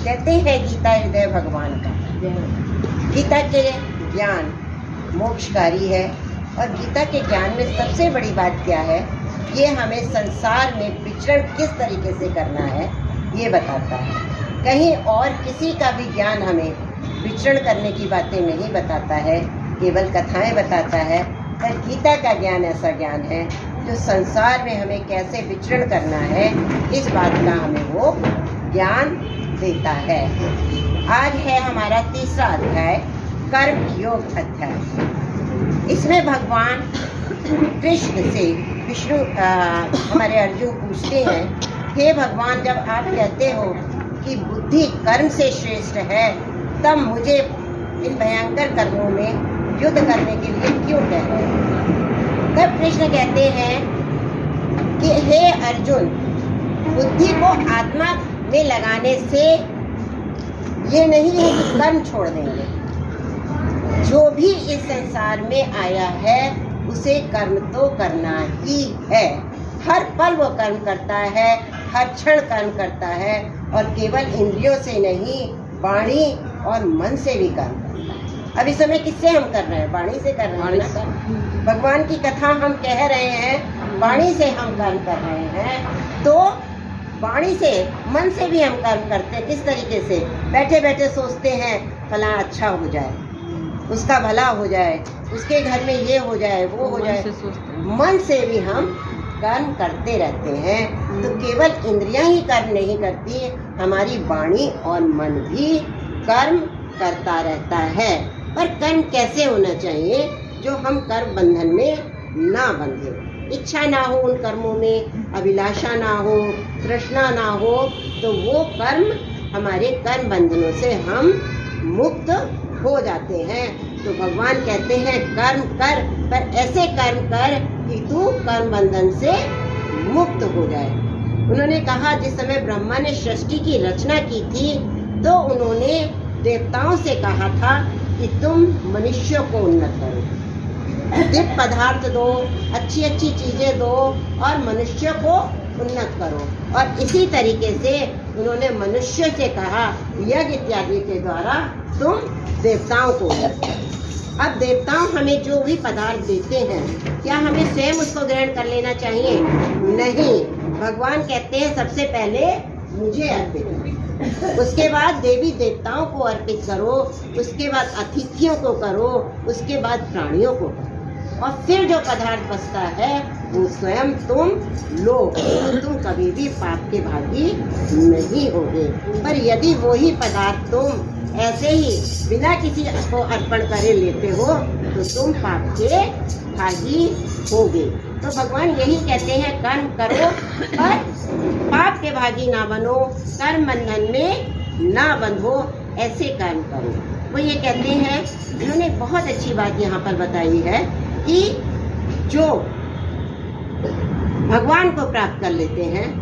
कहते हैं गीता हृदय भगवान का। गीता के ज्ञान मोक्षकारी है और गीता के ज्ञान में सबसे बड़ी बात क्या है, ये हमें संसार में विचरण किस तरीके से करना है ये बताता है। कहीं और किसी का भी ज्ञान हमें विचरण करने की बातें नहीं बताता है, केवल कथाएं बताता है। पर गीता का ज्ञान ऐसा ज्ञान है जो संसार में हमें कैसे विचरण करना है इस बात का हमें वो ज्ञान देता है। आज है हमारा तीसरा अध्याय, कर्म योग अध्याय। इसमें भगवान कृष्ण से विष्णु हमारे अर्जुन पूछते हैं, हे भगवान, जब आप कहते हो कि बुद्धि कर्म से श्रेष्ठ है, तब मुझे इन भयंकर कर्मों में युद्ध करने के लिए क्यों कह रहे हैं? तब कृष्ण कहते हैं कि हे अर्जुन, बुद्धि को आत्मा में लगाने से ये नहीं है कि कर्म छोड़ देंगे। जो भी इस संसार में आया है उसे कर्म तो करना ही है। हर पल वो कर्म करता है, हर क्षण कर्म करता है, और केवल इंद्रियों से नहीं, वाणी और मन से भी कर्म करता है। अब इस समय किससे हम कर रहे हैं? वाणी से कर रहे हैं। भगवान की कथा हम कह रहे हैं, वाणी से हम कर्म कर रहे हैं। तो वाणी से, मन से भी हम कर्म करते हैं। किस तरीके से? बैठे बैठे सोचते हैं फला अच्छा हो जाए, उसका भला हो जाए, उसके घर में ये हो जाए, वो हो जाए। मन से भी हम कर्म करते रहते हैं। तो केवल इंद्रियां ही कर्म नहीं करती, हमारी वाणी और मन भी कर्म करता रहता है। पर कर्म कैसे होना चाहिए? जो हम कर्म बंधन में ना बंधे, इच्छा ना हो उन कर्मों में, अभिलाषा ना हो, तृष्णा ना हो, तो वो कर्म, हमारे कर्म बंधनों से हम मुक्त हो जाते हैं। तो भगवान कहते हैं कर्म कर, पर ऐसे कर्म कर कि तू कर्म बंधन से मुक्त हो जाए। उन्होंने कहा, जिस समय ब्रह्मा ने सृष्टि की रचना की थी तो उन्होंने देवताओं से कहा था कि तुम मनुष्यों को उन्नत करो, दिव्य पदार्थ दो, अच्छी अच्छी चीजें दो और मनुष्य को उन्नत करो। और इसी तरीके से उन्होंने मनुष्य से कहा यज्ञ इत्यादि के द्वारा तुम देवताओं को उन्नत करो। अब देवताओं हमें जो भी पदार्थ देते हैं, क्या हमें स्वयं उसको ग्रहण कर लेना चाहिए? नहीं। भगवान कहते हैं सबसे पहले मुझे अर्पित करो, उसके बाद देवी देवताओं को अर्पित करो, उसके बाद अतिथियों को करो, उसके बाद प्राणियों को करो, और फिर जो पदार्थ बचता है वो स्वयं तुम लो। तो तुम कभी भी पाप के भागी नहीं होगे। पर यदि वही पदार्थ तुम ऐसे ही बिना किसी को अर्पण करे लेते हो तो तुम पाप के भागी होगे। तो भगवान यही कहते हैं, कर्म करो पर पाप के भागी ना बनो, कर्म बंधन में ना बंधो, ऐसे कर्म करो। वो ये कहते हैं, उन्होंने बहुत अच्छी बात यहाँ पर बताई है कि जो भगवान को प्राप्त कर लेते हैं,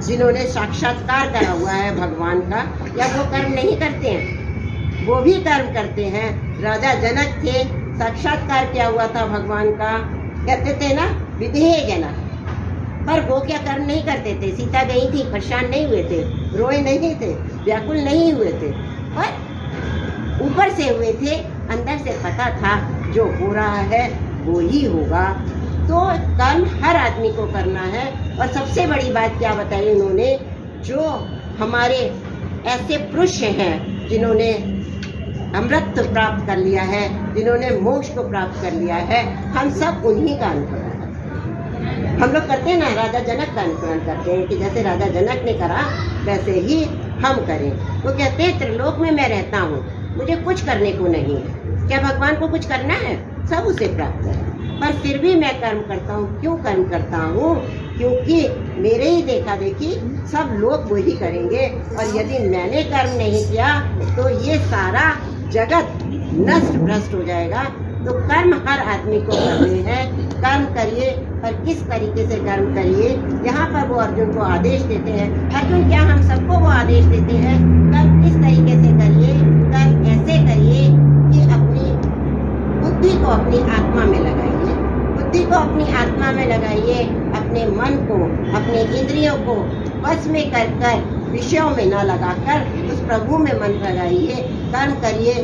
जिन्होंने साक्षात्कार करा हुआ है भगवान का, या वो कर्म नहीं करते हैं, वो भी कर्म करते हैं। राजा जनक थे, साक्षात्कार किया हुआ था भगवान का, कहते थे ना विदेह जनक, पर वो क्या कर्म नहीं करते थे। सीता गई थी, परेशान नहीं हुए थे, रोए नहीं थे, व्याकुल नहीं हुए थे, पर ऊपर से हुए थे, अंदर से पता था जो हो रहा है वो ही होगा। तो कर्म हर आदमी को करना है। और सबसे बड़ी बात क्या बताई उन्होंने, जो हमारे ऐसे पुरुष हैं जिन्होंने अमृत प्राप्त कर लिया है, जिन्होंने मोक्ष को प्राप्त कर लिया है, हम सब उन्हीं का अनुकरण करते। हम लोग करते हैं ना, राजा जनक का अनुकरण करते हैं कि जैसे राजा जनक ने करा वैसे ही हम करें। वो कहते हैं त्रिलोक में मैं रहता हूँ, मुझे कुछ करने को नहीं है। क्या भगवान को कुछ करना है? सब उसे प्राप्त है, पर फिर भी मैं कर्म करता हूँ। क्यों कर्म करता हूँ? क्योंकि मेरे ही देखा देखी सब लोग वही करेंगे, और यदि मैंने कर्म नहीं किया तो ये सारा जगत नष्ट भ्रष्ट हो जाएगा। तो कर्म हर आदमी को करने हैं, कर्म करिए, पर किस तरीके से कर्म करिए। यहाँ पर वो अर्जुन को आदेश देते हैं। अर्जुन क्या हम सबको वो आदेश देते हैं, कर्म किस तरीके से करिए, कर्म ऐसे करिए कि अपनी बुद्धि को अपनी आत्मा में लगाइए, बुद्धि को अपनी आत्मा में लगाइए, अपने मन को, अपने इंद्रियों को वश में कर विषयों में न लगाकर उस प्रभु में मन लगाइए, कर्म करिए,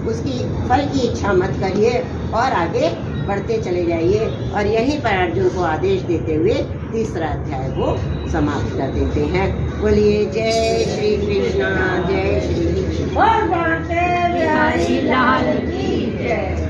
उसकी फल की इच्छा मत करिए और आगे बढ़ते चले जाइए। और यहीं पर अर्जुन को आदेश देते हुए तीसरा अध्याय को समाप्त कर देते हैं। बोलिए जय श्री कृष्णा, जय श्री कृष्ण। बिहारी लाल की जय।